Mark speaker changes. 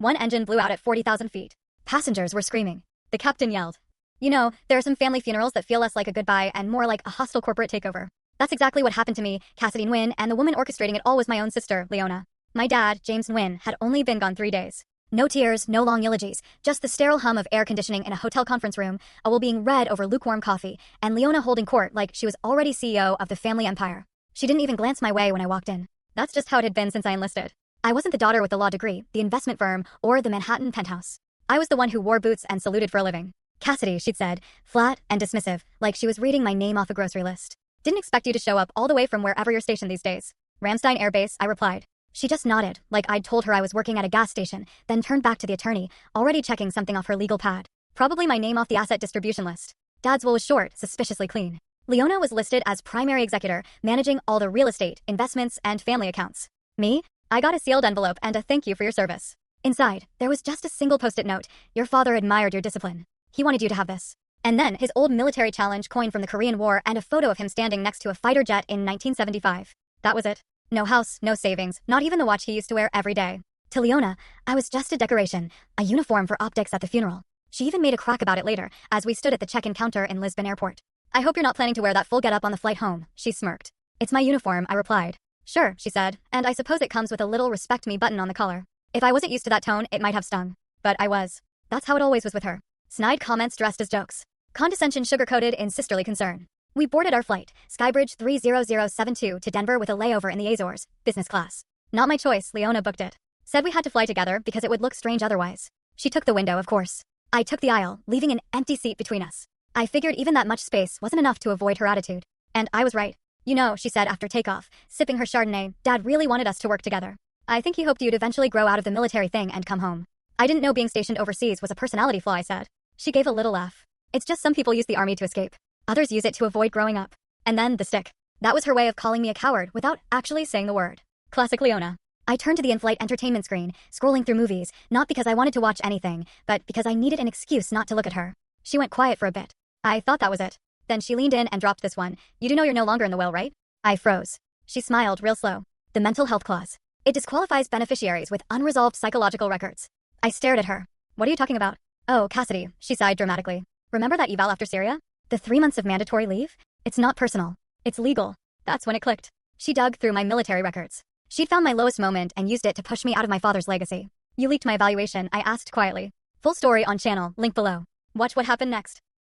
Speaker 1: One engine blew out at 40,000 feet. Passengers were screaming. The captain yelled. You know, there are some family funerals that feel less like a goodbye and more like a hostile corporate takeover. That's exactly what happened to me, Cassidy Nguyen, and the woman orchestrating it all was my own sister, Leona. My dad, James Nguyen, had only been gone 3 days. No tears, no long eulogies, just the sterile hum of air conditioning in a hotel conference room, a will being read over lukewarm coffee, and Leona holding court like she was already CEO of the family empire. She didn't even glance my way when I walked in. That's just how it had been since I enlisted. I wasn't the daughter with the law degree, the investment firm, or the Manhattan penthouse. I was the one who wore boots and saluted for a living. Cassidy, she'd said, flat and dismissive, like she was reading my name off a grocery list. Didn't expect you to show up all the way from wherever you're stationed these days. Ramstein Air Base, I replied. She just nodded, like I'd told her I was working at a gas station, then turned back to the attorney, already checking something off her legal pad. Probably my name off the asset distribution list. Dad's will was short, suspiciously clean. Leona was listed as primary executor, managing all the real estate, investments, and family accounts. Me? I got a sealed envelope and a thank you for your service. Inside, there was just a single post-it note. Your father admired your discipline. He wanted you to have this. And then his old military challenge coin from the Korean War and a photo of him standing next to a fighter jet in 1975. That was it. No house, no savings, not even the watch he used to wear every day. To Leona, I was just a decoration, a uniform for optics at the funeral. She even made a crack about it later, as we stood at the check-in counter in Lisbon Airport. I hope you're not planning to wear that full getup on the flight home, she smirked. It's my uniform, I replied. Sure, she said, and I suppose it comes with a little respect me button on the collar. If I wasn't used to that tone, it might have stung. But I was. That's how it always was with her. Snide comments dressed as jokes. Condescension sugar-coated in sisterly concern. We boarded our flight, Skybridge 30072 to Denver with a layover in the Azores, business class. Not my choice, Leona booked it. Said we had to fly together because it would look strange otherwise. She took the window, of course. I took the aisle, leaving an empty seat between us. I figured even that much space wasn't enough to avoid her attitude. And I was right. You know, she said after takeoff, sipping her Chardonnay, Dad really wanted us to work together. I think he hoped you'd eventually grow out of the military thing and come home. I didn't know being stationed overseas was a personality flaw, I said. She gave a little laugh. It's just some people use the army to escape. Others use it to avoid growing up. And then the stick. That was her way of calling me a coward without actually saying the word. Classic Leona. I turned to the in-flight entertainment screen, scrolling through movies, not because I wanted to watch anything, but because I needed an excuse not to look at her. She went quiet for a bit. I thought that was it. Then she leaned in and dropped this one. You do know you're no longer in the will, right? I froze. She smiled real slow. The mental health clause. It disqualifies beneficiaries with unresolved psychological records. I stared at her. What are you talking about? Oh, Cassidy, she sighed dramatically. Remember that eval after Syria? The 3 months of mandatory leave? It's not personal. It's legal. That's when it clicked. She dug through my military records. She'd found my lowest moment and used it to push me out of my father's legacy. You leaked my evaluation, I asked quietly. Full story on channel, link below. Watch what happened next.